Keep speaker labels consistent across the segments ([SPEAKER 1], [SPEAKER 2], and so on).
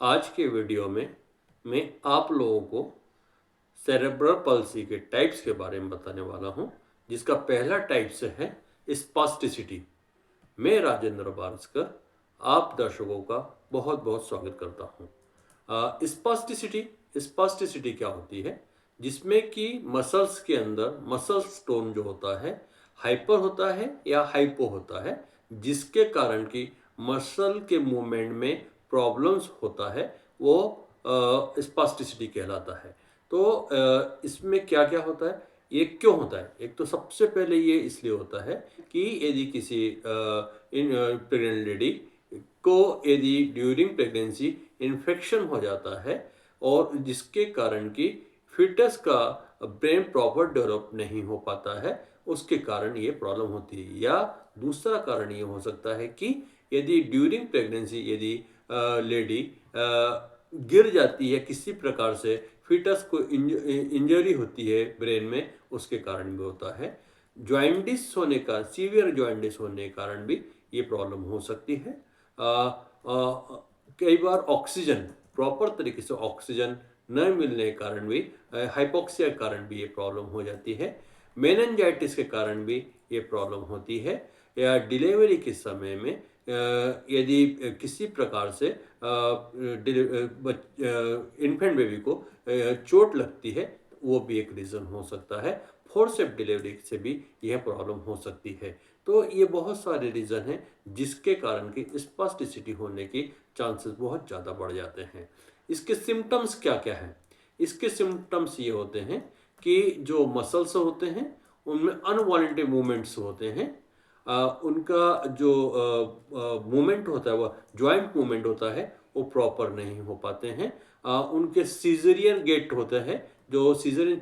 [SPEAKER 1] आज के वीडियो में मैं आप लोगों को सेरेब्रल पल्सी के टाइप्स के बारे में बताने वाला हूं, जिसका पहला टाइप्स है स्पास्टिसिटी। मैं राजेंद्र बारस्कर आप दर्शकों का बहुत बहुत स्वागत करता हूं। स्पास्टिसिटी स्पास्टिसिटी क्या होती है? जिसमें कि मसल्स के अंदर मसल टोन जो होता है हाइपर होता है या हाइपो होता है, जिसके कारण कि मसल के मूवमेंट में प्रॉब्लम्स होता है, वो स्पास्टिसिटी कहलाता है। तो इसमें क्या क्या होता है, ये क्यों होता है? एक तो सबसे पहले ये इसलिए होता है कि यदि किसी प्रेग्नेंट लेडी को यदि ड्यूरिंग प्रेगनेंसी इन्फेक्शन हो जाता है और जिसके कारण कि फिटस का ब्रेन प्रॉपर डेवलप नहीं हो पाता है, उसके कारण ये प्रॉब्लम होती है। या दूसरा कारण ये हो सकता है कि यदि ड्यूरिंग प्रेगनेंसी यदि लेडी गिर जाती है किसी प्रकार से, फिटस को इंजरी होती है ब्रेन में, उसके कारण भी होता है। जॉइंटिस होने का, सीवियर जॉइंटिस होने के कारण भी ये प्रॉब्लम हो सकती है। कई बार ऑक्सीजन, प्रॉपर तरीके से ऑक्सीजन न मिलने के कारण भी, हाइपोक्सिया के कारण भी ये प्रॉब्लम हो जाती है। मेनिंजाइटिस के कारण भी ये प्रॉब्लम होती है। या डिलीवरी के समय में यदि किसी प्रकार से इन्फेंट बेबी को चोट लगती है, वो भी एक रीज़न हो सकता है। फोर्सेप डिलीवरी से भी यह प्रॉब्लम हो सकती है। तो ये बहुत सारे रीज़न हैं जिसके कारण कि स्पास्टिसिटी होने की चांसेस बहुत ज़्यादा बढ़ जाते हैं। इसके सिम्टम्स क्या क्या हैं? इसके सिम्टम्स ये होते हैं कि जो मसल्स होते हैं उनमें अनवांटेड मूवमेंट्स होते हैं। उनका जो मूवमेंट होता है, वह जॉइंट मूवमेंट होता है, वो प्रॉपर नहीं हो पाते हैं। उनके सीजरियन गेट होता है, जो सीजरियन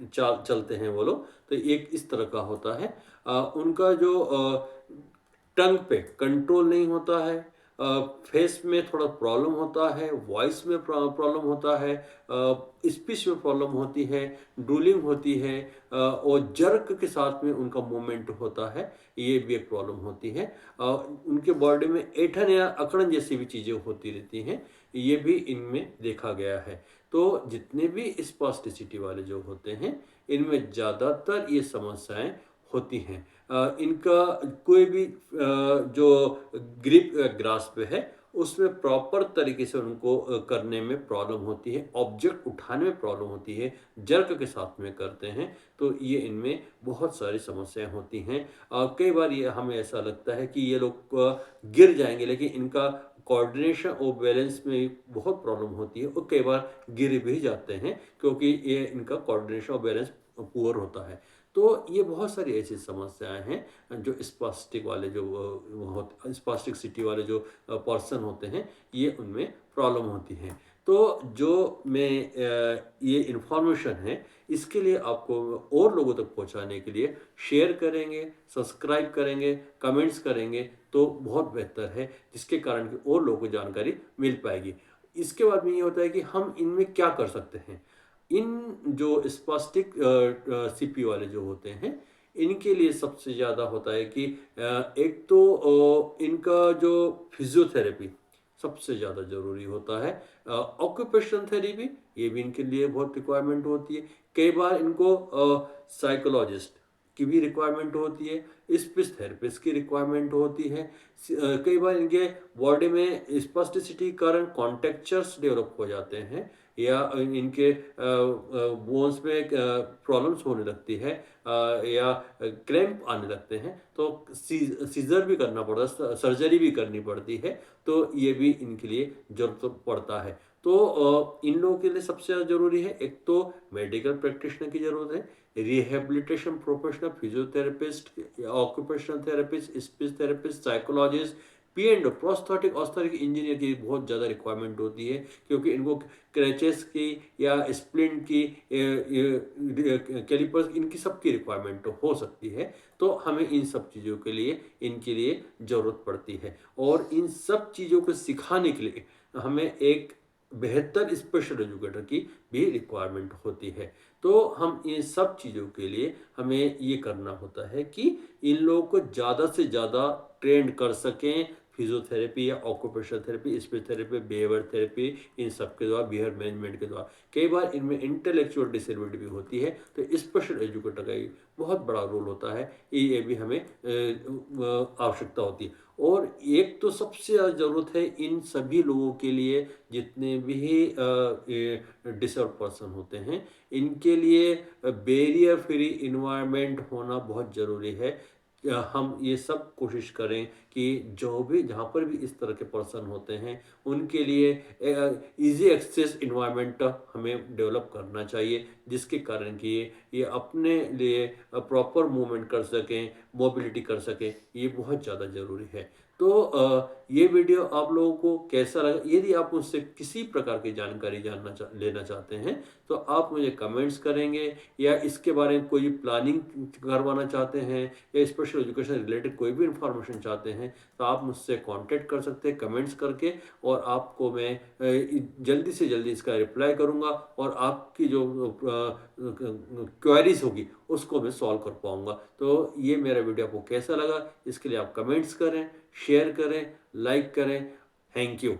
[SPEAKER 1] चलते हैं वो लोग, तो एक इस तरह का होता है। उनका जो टंग पे कंट्रोल नहीं होता है, फेस में थोड़ा प्रॉब्लम होता है, वॉइस में प्रॉब्लम होता है, स्पीच में प्रॉब्लम होती है, ड्रूलिंग होती है, और जर्क के साथ में उनका मूवमेंट होता है, ये भी एक प्रॉब्लम होती है। उनके बॉडी में ऐंठन या अकड़न जैसी भी चीज़ें होती रहती हैं, ये भी इनमें देखा गया है। तो जितने भी स्पास्टिसिटी वाले जो होते हैं, इनमें ज़्यादातर ये समस्याएं होती हैं। इनका कोई भी जो ग्रिप ग्रास्प है, उसमें प्रॉपर तरीके से उनको करने में प्रॉब्लम होती है, ऑब्जेक्ट उठाने में प्रॉब्लम होती है, जर्क के साथ में करते हैं तो ये इनमें बहुत सारी समस्याएं होती हैं। कई बार ये हमें ऐसा लगता है कि ये लोग गिर जाएंगे, लेकिन इनका कोऑर्डिनेशन और बैलेंस में बहुत प्रॉब्लम होती है और कई बार गिर भी जाते हैं, क्योंकि ये इनका कोऑर्डिनेशन और बैलेंस पुअर होता है। तो ये बहुत सारी ऐसी समस्याएं हैं जो स्पास्टिक वाले जो स्पास्टिक सिटी वाले जो पर्सन होते हैं, ये उनमें प्रॉब्लम होती है। तो जो मैं ये इन्फॉर्मेशन है, इसके लिए आपको और लोगों तक पहुंचाने के लिए शेयर करेंगे, सब्सक्राइब करेंगे, कमेंट्स करेंगे तो बहुत बेहतर है, जिसके कारण कि और लोगों को जानकारी मिल पाएगी। इसके बाद में ये होता है कि हम इनमें क्या कर सकते हैं। इन जो स्पास्टिक सीपी वाले जो होते हैं, इनके लिए सबसे ज़्यादा होता है कि एक तो इनका जो फिजियोथेरेपी सबसे ज़्यादा ज़रूरी होता है। ऑक्यूपेशनल थेरेपी, ये भी इनके लिए बहुत रिक्वायरमेंट होती है। कई बार इनको साइकोलॉजिस्ट की भी रिक्वायरमेंट होती है, स्पीच थेरेपिस्ट की रिक्वायरमेंट होती है। कई बार इनके बॉडी में स्पास्टिसिटी कारण कॉन्टेक्चर्स डेवलप हो जाते हैं, या इनके बोन्स में प्रॉब्लम्स होने लगती है, या क्रैम्प आने लगते हैं, तो सीजर भी करना पड़ता है, सर्जरी भी करनी पड़ती है। तो ये भी इनके लिए जरूरत पड़ता है। तो इन लोगों के लिए सबसे ज़्यादा जरूरी है, एक तो मेडिकल प्रैक्टिशनर की जरूरत है, rehabilitation professional, physiotherapist, occupational therapist, speech therapist, psychologist, P and prosthetic orthotic engineer की बहुत ज़्यादा रिक्वायरमेंट होती है, क्योंकि इनको क्रैचेस की या स्प्लिंट की, कैलिपर्स, इनकी सबकी रिक्वायरमेंट हो सकती है। तो हमें इन सब चीज़ों के लिए, इनके लिए ज़रूरत पड़ती है, और इन सब चीज़ों को सिखाने के लिए हमें एक बेहतर स्पेशल एजुकेटर की भी रिक्वायरमेंट होती है। तो हम इन सब चीज़ों के लिए हमें ये करना होता है कि इन लोगों को ज़्यादा से ज़्यादा ट्रेंड कर सकें, फिजियोथेरेपी या occupational therapy, speech therapy, behaviour therapy, इन सब के द्वारा, बिहेवियर मैनेजमेंट के द्वारा। कई बार इनमें इंटेलेक्चुअल डिसेबिलिटी भी होती है, तो स्पेशल एजुकेटर का भी बहुत बड़ा रोल होता है। ये भी हमें आवश्यकता होती है। और एक तो सबसे ज़्यादा ज़रूरत है इन सभी लोगों के लिए, जितने भी डिसेबल्ड पर्सन होते हैं, इनके लिए बैरियर फ्री इन्वायरमेंट होना बहुत ज़रूरी है। हम ये सब कोशिश करें कि जो भी, जहाँ पर भी इस तरह के पर्सन होते हैं, उनके लिए इजी एक्सेस इन्वायरमेंट हमें डेवलप करना चाहिए, जिसके कारण कि ये अपने लिए प्रॉपर मूवमेंट कर सकें, मोबिलिटी कर सकें। ये बहुत ज़्यादा ज़रूरी है। तो ये वीडियो आप लोगों को कैसा लगा? यदि आप मुझसे किसी प्रकार की जानकारी लेना चाहते हैं, तो आप मुझे कमेंट्स करेंगे, या इसके बारे में कोई प्लानिंग करवाना चाहते हैं, या स्पेशल एजुकेशन रिलेटेड कोई भी इंफॉर्मेशन चाहते हैं, तो आप मुझसे कांटेक्ट कर सकते हैं कमेंट्स करके, और आपको मैं जल्दी से जल्दी इसका रिप्लाई करूंगा, और आपकी जो क्वेरीज होगी उसको मैं सॉल्व कर पाऊंगा। तो ये मेरा वीडियो आपको कैसा लगा, इसके लिए आप कमेंट्स करें, शेयर करें, लाइक करें। Thank you.